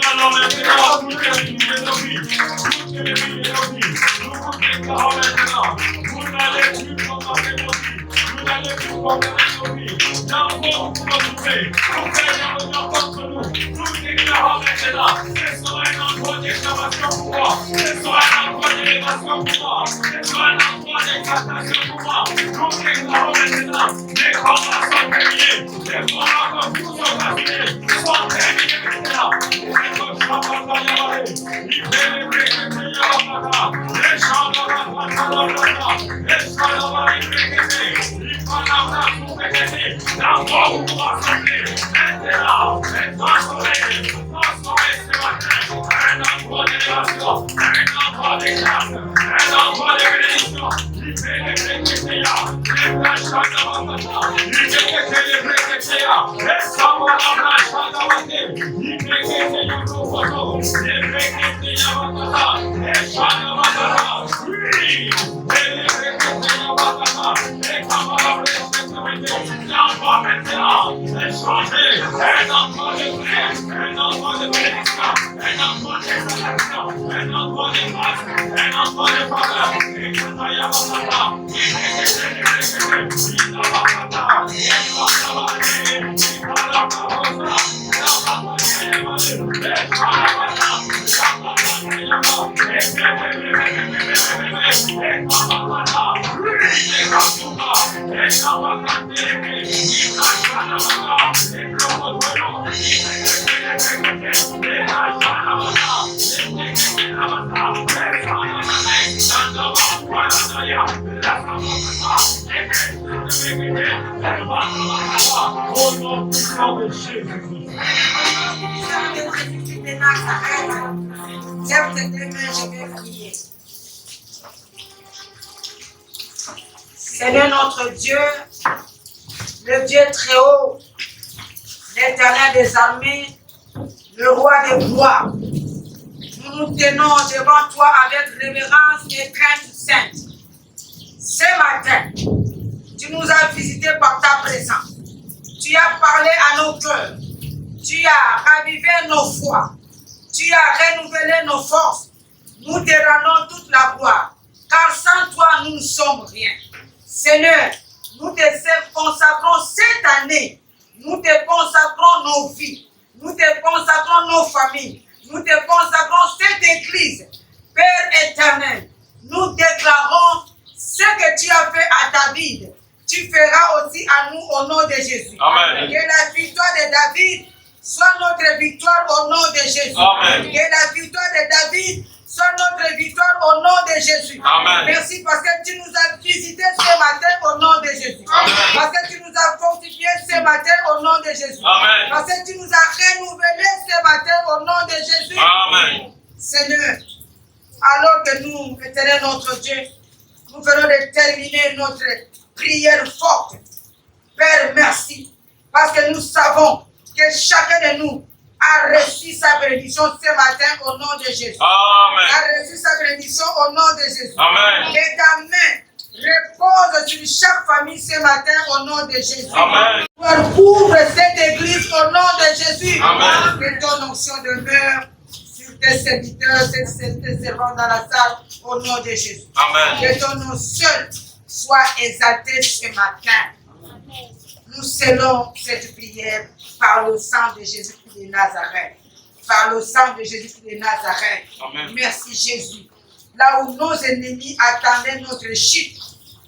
Seigneur notre Dieu, le Dieu très haut, l'Éternel des armées, le roi des gloires, nous nous tenons devant toi avec révérence et crainte sainte. Ce matin, tu nous as visités par ta présence. Tu as parlé à nos cœurs. Tu as ravivé nos foi. Tu as renouvelé nos forces. Nous te rendons toute la gloire, car sans toi, nous ne sommes rien. Seigneur, nous te consacrons cette année. Nous te consacrons nos vies. Nous te consacrons nos familles. Nous te consacrons cette église. Père éternel, nous déclarons ce que tu as fait à David. Tu feras aussi à nous au nom de Jésus. Amen. Que la victoire de David soit notre victoire au nom de Jésus. Amen. Que la victoire de David soit notre victoire au nom de Jésus. Amen. Merci parce que tu nous as visités ce matin au nom de Jésus. Amen. Parce que tu nous as fortifiés ce matin au nom de Jésus. Amen. Parce que tu nous as renouvelés ce matin au nom de Jésus. Amen. Seigneur, alors que nous, éternel notre Dieu, nous venons de terminer notre prière forte. Père, merci. Parce que nous savons que chacun de nous a reçu sa bénédiction ce matin au nom de Jésus. Amen. A reçu sa bénédiction au nom de Jésus. Amen. Que ta main repose sur chaque famille ce matin au nom de Jésus. Amen. Couvre cette église au nom de Jésus. Amen. Que ton onction demeure sur tes serviteurs, tes servants dans la salle au nom de Jésus. Amen. Que ton nom seul soit exalté ce matin. Nous scellons cette prière par le sang de Jésus-Christ de Nazareth. Par le sang de Jésus-Christ de Nazareth. Amen. Merci Jésus. Là où nos ennemis attendaient notre chute,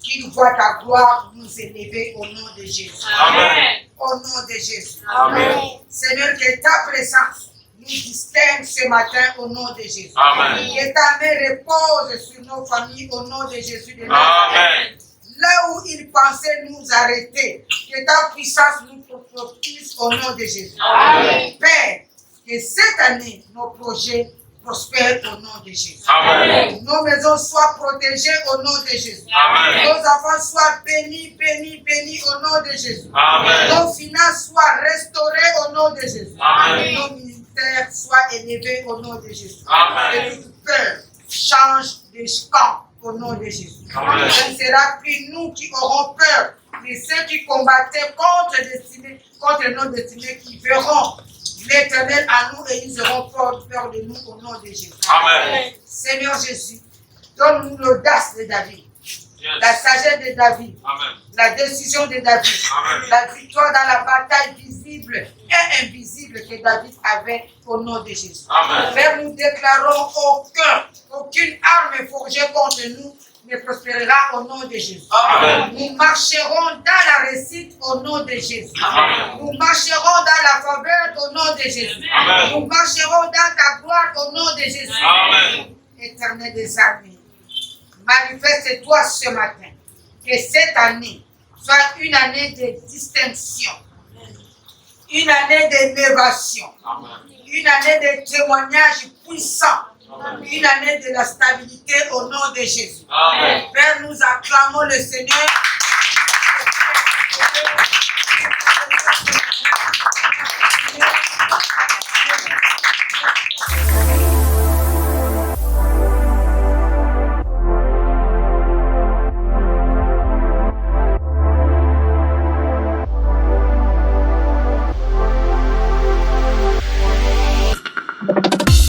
qu'ils voient ta gloire nous élever au nom de Jésus. Amen. Au nom de Jésus. Amen. Seigneur, que ta présence nous distingue ce matin au nom de Jésus. Amen. Que ta main repose sur nos familles au nom de Jésus de Nazareth. Amen. Là où ils pensaient nous arrêter, que ta puissance nous propulse au nom de Jésus. Amen. Père, que cette année, nos projets prospèrent au nom de Jésus. Amen. Nos maisons soient protégées au nom de Jésus. Amen. Nos enfants soient bénis, bénis, bénis au nom de Jésus. Amen. Nos finances soient restaurées au nom de Jésus. Amen. Nos ministères soient élevés au nom de Jésus. Amen. Que toute peur change de camp au nom de Jésus. Amen. Ce ne sera plus nous qui aurons peur, mais ceux qui combattaient contre nos destinées, qui verront l'Éternel à nous et ils auront peur de nous au nom de Jésus. Amen. Seigneur Jésus, donne-nous l'audace de David, la sagesse de David, Amen. la décision de David, Amen. la victoire dans la bataille visible et invisible que David avait au nom de Jésus. Amen. Père, nous déclarons aucune arme forgée contre nous ne prospérera au nom de Jésus. Amen. Nous marcherons dans la réussite au nom de Jésus. Amen. Nous marcherons dans la faveur au nom de Jésus. Amen. Nous marcherons dans ta gloire au nom de Jésus. Amen. Éternel des armées, manifeste-toi ce matin. Que cette année soit une année de distinction, une année d'élévation, une année de témoignages puissants, une année de la stabilité au nom de Jésus. Amen. Père, nous acclamons le Seigneur.